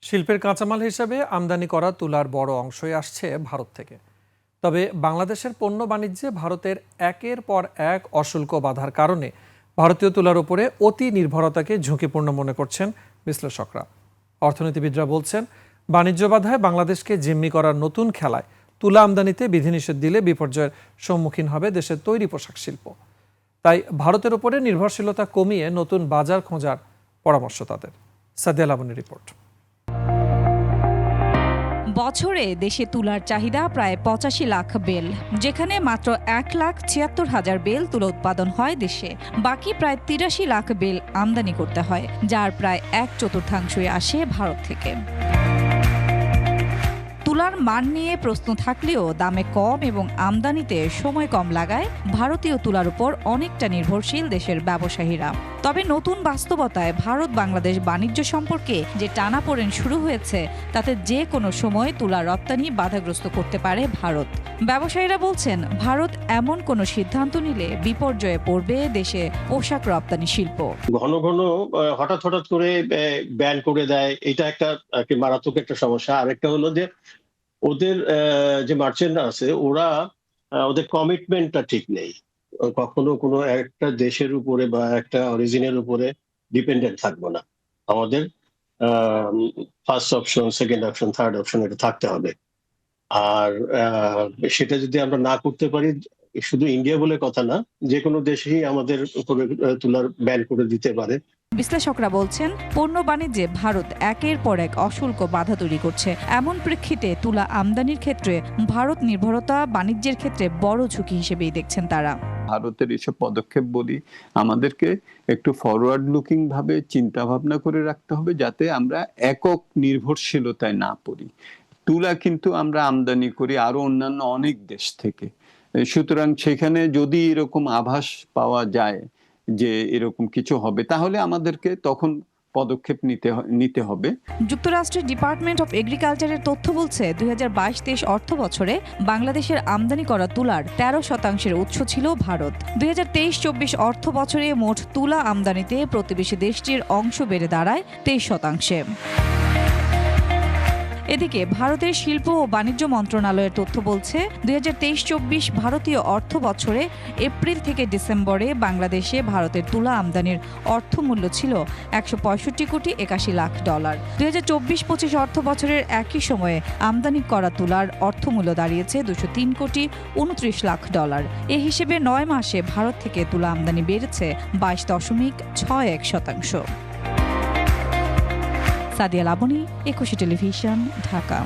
শিল্পের কাঁচামাল হিসেবে আমদানি করা তুলার বড় অংশই আসছে ভারত থেকে। তবে বাংলাদেশের পণ্য বাণিজ্যে ভারতের একের পর এক অশুল্ক বাধার কারণে ভারতীয় তুলার উপরে অতি নির্ভরতাকে ঝুঁকিপূর্ণ মনে করছেন বিশ্লেষকরা। অর্থনীতিবিদরা বলছেন, বাণিজ্য বাধায় বাংলাদেশকে জিম্মি করার নতুন খেলায় তুলা আমদানিতে বিধিনিষেধ দিলে বিপর্যয়ের সম্মুখীন হবে দেশের তৈরি পোশাক শিল্প। তাই ভারতের উপরে নির্ভরশীলতা কমিয়ে নতুন বাজার খোঁজার পরামর্শ তাদের। সাদিয়া লাবনীর রিপোর্ট। বছরে দেশে তুলার চাহিদা প্রায় ৮৫ লাখ বেল, যেখানে মাত্র ১,৭৬,০০০ বেল তুলা উৎপাদন হয় দেশে। বাকি প্রায় ৮৩ লাখ বেল আমদানি করতে হয়, যার প্রায় ১/৪ আসে ভারত থেকে। তুলার মান নিয়ে প্রশ্ন থাকলেও দামে কম এবং আমদানিতে সময় কম লাগায় ভারতীয় তুলার উপর অনেকটা নির্ভরশীল দেশের ব্যবসায়ীরা। তবে নতুন বাস্তবতায় ভারত বাংলাদেশ বাণিজ্য সম্পর্কে যে টানাপোড়েন শুরু হয়েছে, তাতে যে কোনো সময় তুলা রপ্তানি বাধাগ্রস্ত করতে পারে ভারত। ব্যবসায়ীরা বলছেন, ভারত এমন কোনো সিদ্ধান্ত নিলে বিপর্যয়ে পড়বে দেশে পোশাক রপ্তানি শিল্প। ঘন ঘন হঠাৎ করে ব্যান করে দেয়, এটা একটা মারাত্মক একটা সমস্যা। আরেকটা হলো যে ওদের যে মার্চেন্টরা আছে, ওরা ওদের কমিটমেন্টটা ঠিক নেই। কখনো কোনো একটা দেশের উপরে বা একটা অরিজিনের উপরে ডিপেন্ডেন্ট থাকবো না। আমাদের first option, second option, third option এটা থাকতে হবে। আর সেটা যদি আমরা না করতে পারি, শুধু ইন্ডিয়া বলে কথা না, যে কোনো দেশেই আমাদের উপরে তুলার ব্যান করে দিতে পারে। বিশ্লেষকরা বলছেন, পণ্য বাণিজ্যে ভারত একের পর এক অশুল্ক বাধা তৈরি করছে। এমন প্রেক্ষিতে তুলা আমদানির ক্ষেত্রে ভারত নির্ভরতা বাণিজ্যের ক্ষেত্রে বড় ঝুঁকি হিসেবেই দেখছেন তারা। ভারতের এসব পদক্ষেপ বলি আমাদেরকে একটু ফরওয়ার্ড লুকিং ভাবে চিন্তা ভাবনা করে রাখতে হবে, যাতে আমরা একক নির্ভরশীলতায় না পড়ি। তুলা কিন্তু আমরা আমদানি করি আরো অন্যান্য অনেক দেশ থেকে, সুতরাং সেখানে যদি এরকম আভাস পাওয়া যায় যে এরকম কিছু হবে, তাহলে আমাদেরকে তখন পদক্ষেপ নিতে হবে। যুক্তরাষ্ট্রের ডিপার্টমেন্ট অফ এগ্রিকালচারের তথ্য বলছে, ২০২২-২৩ অর্থ বছরে বাংলাদেশের আমদানি করা তুলার ১৩% উৎস ছিল ভারত। ২০২৩-২৪ অর্থ বছরে মোট তুলা আমদানিতে প্রতিবেশী দেশটির অংশ বেড়ে দাঁড়ায় ২৩%। এদিকে ভারতের শিল্প ও বাণিজ্য মন্ত্রণালয়ের তথ্য বলছে, ২০২৩-২৪ ভারতীয় অর্থ বছরে এপ্রিল থেকে ডিসেম্বরে বাংলাদেশে ভারতের তুলা আমদানির অর্থমূল্য ছিল $১৬৫,৮১,০০,০০০। ২০২৪-২৫ অর্থ বছরের একই সময়ে আমদানি করা তুলার অর্থমূল্য দাঁড়িয়েছে $২০৩,২৯,০০,০০০। এ হিসেবে ৯ মাসে ভারত থেকে তুলা আমদানি বেড়েছে ২২.৬১%। সাদিয়া লাবনী, একুশে টেলিভিশন, ঢাকা।